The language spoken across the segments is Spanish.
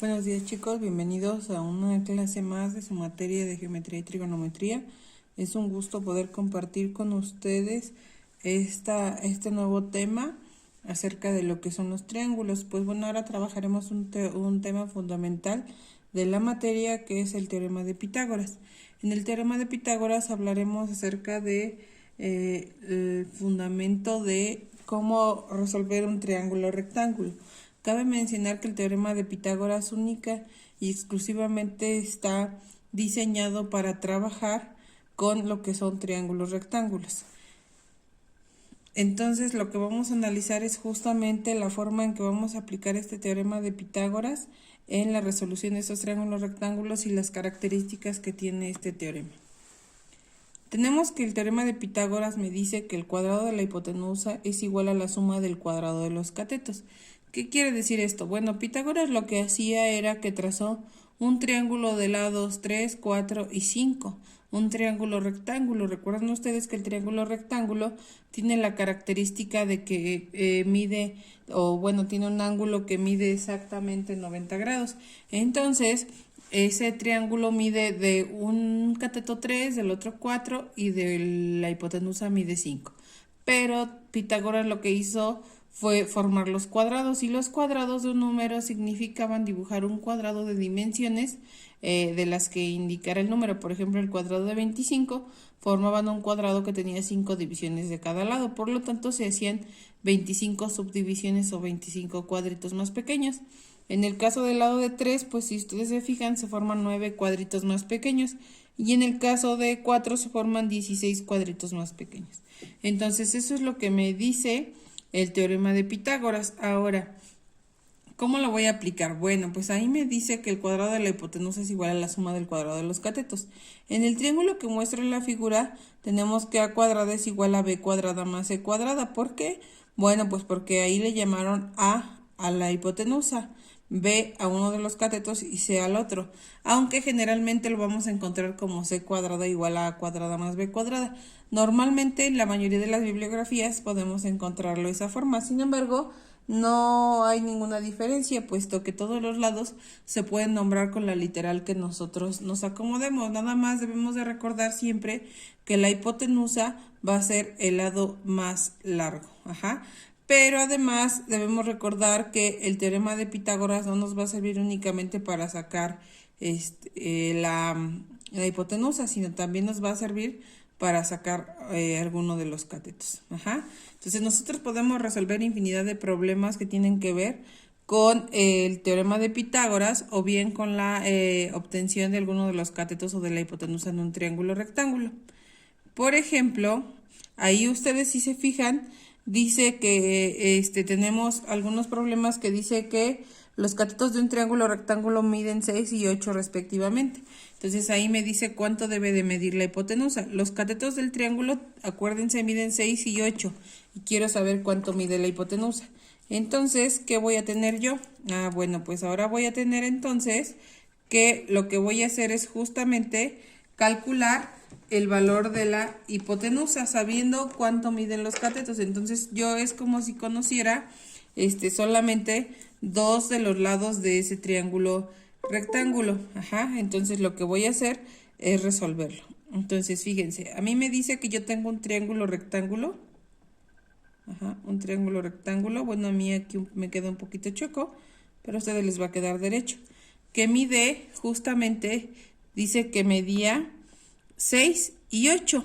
Buenos días chicos, bienvenidos a una clase más de su materia de geometría y trigonometría. Es un gusto poder compartir con ustedes este nuevo tema acerca de lo que son los triángulos. Pues bueno, ahora trabajaremos un tema fundamental de la materia, que es el teorema de Pitágoras. En el teorema de Pitágoras hablaremos acerca de el fundamento de cómo resolver un triángulo rectángulo. Cabe mencionar que el teorema de Pitágoras única y exclusivamente está diseñado para trabajar con lo que son triángulos rectángulos. Entonces, lo que vamos a analizar es justamente la forma en que vamos a aplicar este teorema de Pitágoras en la resolución de estos triángulos rectángulos y las características que tiene este teorema. Tenemos que el teorema de Pitágoras me dice que el cuadrado de la hipotenusa es igual a la suma del cuadrado de los catetos. ¿Qué quiere decir esto? Bueno, Pitágoras lo que hacía era que trazó un triángulo de lados 3, 4 y 5, un triángulo rectángulo. Recuerden ustedes que el triángulo rectángulo tiene la característica de que tiene un ángulo que mide exactamente 90 grados. Entonces, ese triángulo mide de un cateto 3, del otro 4 y de la hipotenusa mide 5. Pero Pitágoras lo que hizo fue formar los cuadrados, y los cuadrados de un número significaban dibujar un cuadrado de dimensiones de las que indicara el número. Por ejemplo, el cuadrado de 25 formaban un cuadrado que tenía 5 divisiones de cada lado, por lo tanto se hacían 25 subdivisiones o 25 cuadritos más pequeños. En el caso del lado de 3, pues si ustedes se fijan, se forman 9 cuadritos más pequeños, y en el caso de 4 se forman 16 cuadritos más pequeños. Entonces eso es lo que me dice el teorema de Pitágoras. Ahora, ¿cómo lo voy a aplicar? Bueno, pues ahí me dice que el cuadrado de la hipotenusa es igual a la suma del cuadrado de los catetos. En el triángulo que muestra en la figura, tenemos que a cuadrada es igual a b cuadrada más c cuadrada. ¿Por qué? Bueno, pues porque ahí le llamaron a la hipotenusa, b a uno de los catetos y c al otro, aunque generalmente lo vamos a encontrar como c cuadrada igual a cuadrada más b cuadrada. Normalmente en la mayoría de las bibliografías podemos encontrarlo de esa forma. Sin embargo, no hay ninguna diferencia, puesto que todos los lados se pueden nombrar con la literal que nosotros nos acomodemos. Nada más debemos de recordar siempre que la hipotenusa va a ser el lado más largo. Pero además debemos recordar que el teorema de Pitágoras no nos va a servir únicamente para sacar la hipotenusa, sino también nos va a servir para sacar alguno de los catetos. Entonces nosotros podemos resolver infinidad de problemas que tienen que ver con el teorema de Pitágoras, o bien con la obtención de alguno de los catetos o de la hipotenusa en un triángulo rectángulo. Por ejemplo, ahí ustedes si se fijan, dice que tenemos algunos problemas que dice que los catetos de un triángulo rectángulo miden 6 y 8 respectivamente. Entonces ahí me dice cuánto debe de medir la hipotenusa. Los catetos del triángulo, acuérdense, miden 6 y 8. Y quiero saber cuánto mide la hipotenusa. Entonces, ¿qué voy a tener yo? Bueno, pues ahora voy a tener entonces que lo que voy a hacer es justamente calcular el valor de la hipotenusa, sabiendo cuánto miden los catetos. Entonces yo es como si conociera solamente dos de los lados de ese triángulo rectángulo. Entonces lo que voy a hacer es resolverlo. Entonces fíjense, a mí me dice que yo tengo un triángulo rectángulo. Un triángulo rectángulo. Bueno, a mí aquí me queda un poquito choco, pero a ustedes les va a quedar derecho. Que mide, justamente, dice que medía 6 y 8.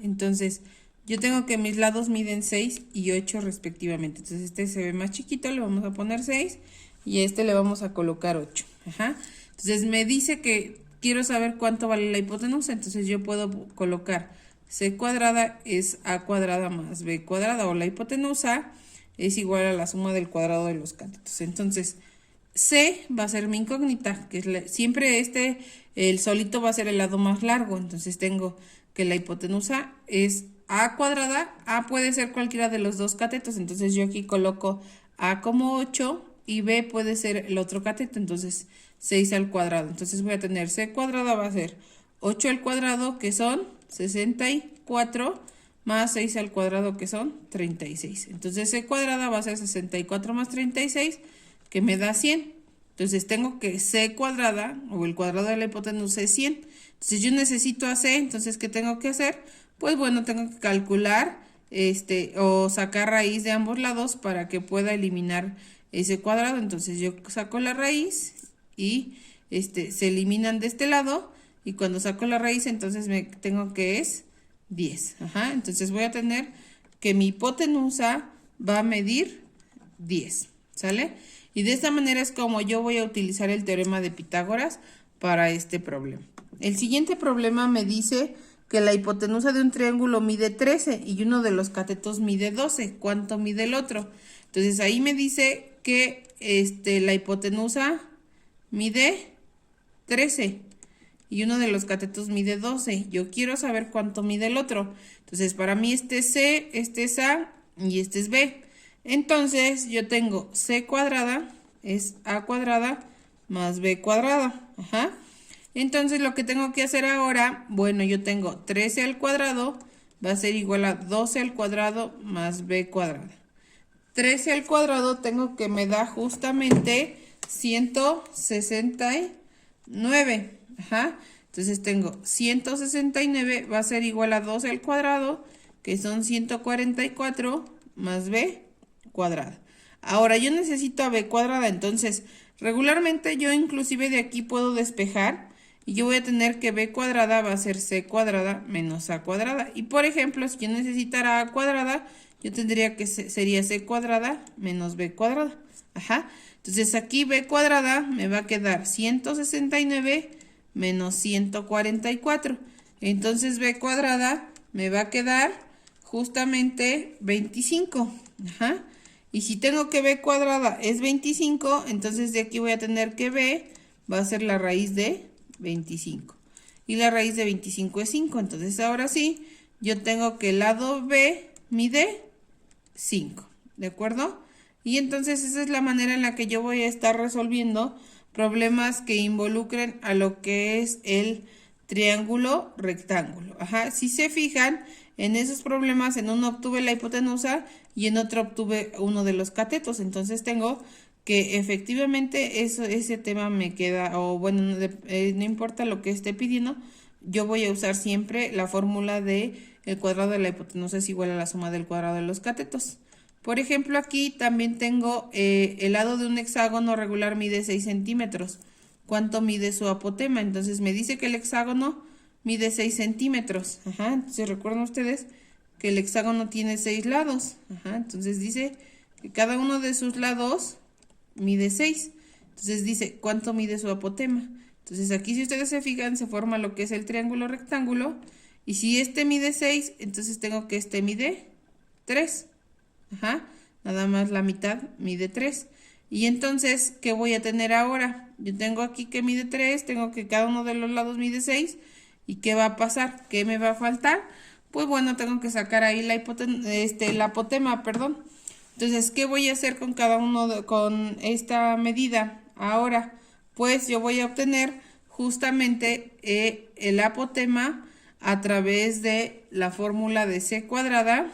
Entonces yo tengo que mis lados miden 6 y 8 respectivamente. Entonces este se ve más chiquito, le vamos a poner 6 y a este le vamos a colocar 8. Entonces me dice que quiero saber cuánto vale la hipotenusa. Entonces yo puedo colocar c cuadrada es a cuadrada más b cuadrada, o la hipotenusa es igual a la suma del cuadrado de los catetos. Entonces c va a ser mi incógnita, que es siempre el solito va a ser el lado más largo. Entonces tengo que la hipotenusa es a cuadrada. A puede ser cualquiera de los dos catetos. Entonces yo aquí coloco a como 8 y b puede ser el otro cateto. Entonces 6 al cuadrado. Entonces voy a tener c cuadrada va a ser 8 al cuadrado, que son 64, más 6 al cuadrado, que son 36. Entonces c cuadrada va a ser 64 más 36, que me da 100. Entonces tengo que c cuadrada o el cuadrado de la hipotenusa es 100. Entonces yo necesito a c, entonces ¿qué tengo que hacer? Pues bueno, tengo que calcular o sacar raíz de ambos lados para que pueda eliminar ese cuadrado. Entonces yo saco la raíz y se eliminan de este lado, y cuando saco la raíz entonces me tengo que es 10. Ajá, entonces voy a tener que mi hipotenusa va a medir 10, ¿sale? Y de esta manera es como yo voy a utilizar el teorema de Pitágoras para este problema. El siguiente problema me dice que la hipotenusa de un triángulo mide 13 y uno de los catetos mide 12. ¿Cuánto mide el otro? Entonces ahí me dice que la hipotenusa mide 13 y uno de los catetos mide 12. Yo quiero saber cuánto mide el otro. Entonces para mí este es C, este es A y este es B. Entonces yo tengo C cuadrada es A cuadrada más B cuadrada. Ajá. Entonces lo que tengo que hacer ahora, bueno, yo tengo 13 al cuadrado, va a ser igual a 12 al cuadrado más B cuadrada. 13 al cuadrado tengo que me da justamente 169. Ajá. Entonces tengo 169 va a ser igual a 12 al cuadrado, que son 144 más B cuadrada. Ahora yo necesito a B cuadrada, entonces regularmente yo inclusive de aquí puedo despejar y yo voy a tener que B cuadrada va a ser C cuadrada menos A cuadrada. Y por ejemplo, si yo necesitara A cuadrada, yo tendría que sería C cuadrada menos B cuadrada. Ajá. Entonces aquí B cuadrada me va a quedar 169 menos 144. Entonces B cuadrada me va a quedar justamente 25. Ajá. Y si tengo que B cuadrada es 25, entonces de aquí voy a tener que B va a ser la raíz de 25. Y la raíz de 25 es 5. Entonces ahora sí, yo tengo que el lado B mide 5. ¿De acuerdo? Y entonces esa es la manera en la que yo voy a estar resolviendo problemas que involucren a lo que es el triángulo rectángulo. Ajá. Si se fijan, en esos problemas, en uno obtuve la hipotenusa y en otro obtuve uno de los catetos. Entonces tengo que efectivamente ese tema me queda, o bueno, no importa lo que esté pidiendo, yo voy a usar siempre la fórmula de el cuadrado de la hipotenusa es igual a la suma del cuadrado de los catetos. Por ejemplo, aquí también tengo el lado de un hexágono regular mide 6 centímetros. ¿Cuánto mide su apotema? Entonces me dice que el hexágono mide 6 centímetros. Ajá. Entonces recuerden ustedes que el hexágono tiene 6 lados. Ajá. Entonces dice que cada uno de sus lados mide 6. Entonces dice cuánto mide su apotema. Entonces aquí si ustedes se fijan se forma lo que es el triángulo rectángulo. Y si este mide 6, entonces tengo que este mide 3. Ajá, nada más la mitad mide 3. Y entonces, ¿qué voy a tener ahora? Yo tengo aquí que mide 3, tengo que cada uno de los lados mide 6. ¿Y qué va a pasar? ¿Qué me va a faltar? Pues bueno, tengo que sacar ahí la apotema, perdón. Entonces, ¿qué voy a hacer con cada uno con esta medida? Ahora, pues yo voy a obtener justamente el apotema a través de la fórmula de C cuadrada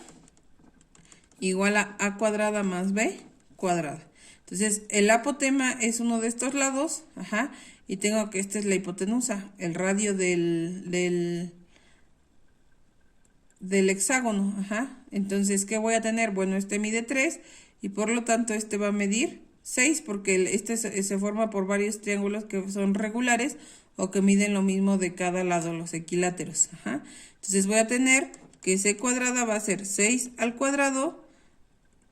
igual a A cuadrada más B cuadrada. Entonces, el apotema es uno de estos lados, ajá, y tengo que esta es la hipotenusa, el radio del hexágono, ajá. Entonces, ¿qué voy a tener? Bueno, este mide 3 y por lo tanto este va a medir 6 porque este se forma por varios triángulos que son regulares o que miden lo mismo de cada lado, los equiláteros, ajá. Entonces voy a tener que C cuadrada va a ser 6 al cuadrado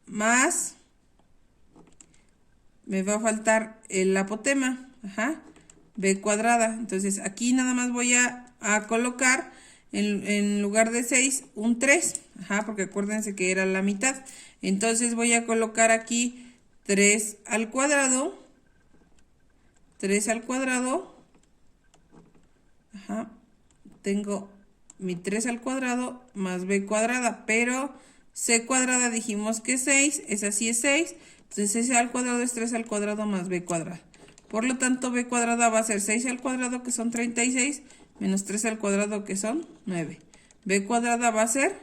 más, me va a faltar el apotema, ajá, B cuadrada. Entonces aquí nada más voy a colocar en lugar de 6 un 3, ajá, porque acuérdense que era la mitad. Entonces voy a colocar aquí 3 al cuadrado, 3 al cuadrado, ajá, tengo mi 3 al cuadrado más B cuadrada, pero C cuadrada dijimos que es 6, esa sí es 6, entonces C al cuadrado es 3 al cuadrado más B cuadrada. Por lo tanto, B cuadrada va a ser 6 al cuadrado, que son 36, menos 3 al cuadrado, que son 9. B cuadrada va a ser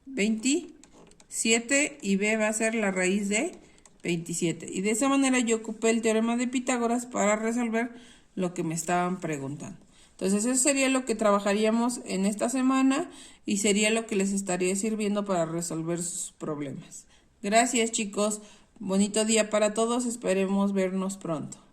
27 y B va a ser la raíz de 27. Y de esa manera yo ocupé el teorema de Pitágoras para resolver lo que me estaban preguntando. Entonces eso sería lo que trabajaríamos en esta semana y sería lo que les estaría sirviendo para resolver sus problemas. Gracias, chicos. Bonito día para todos. Esperemos vernos pronto.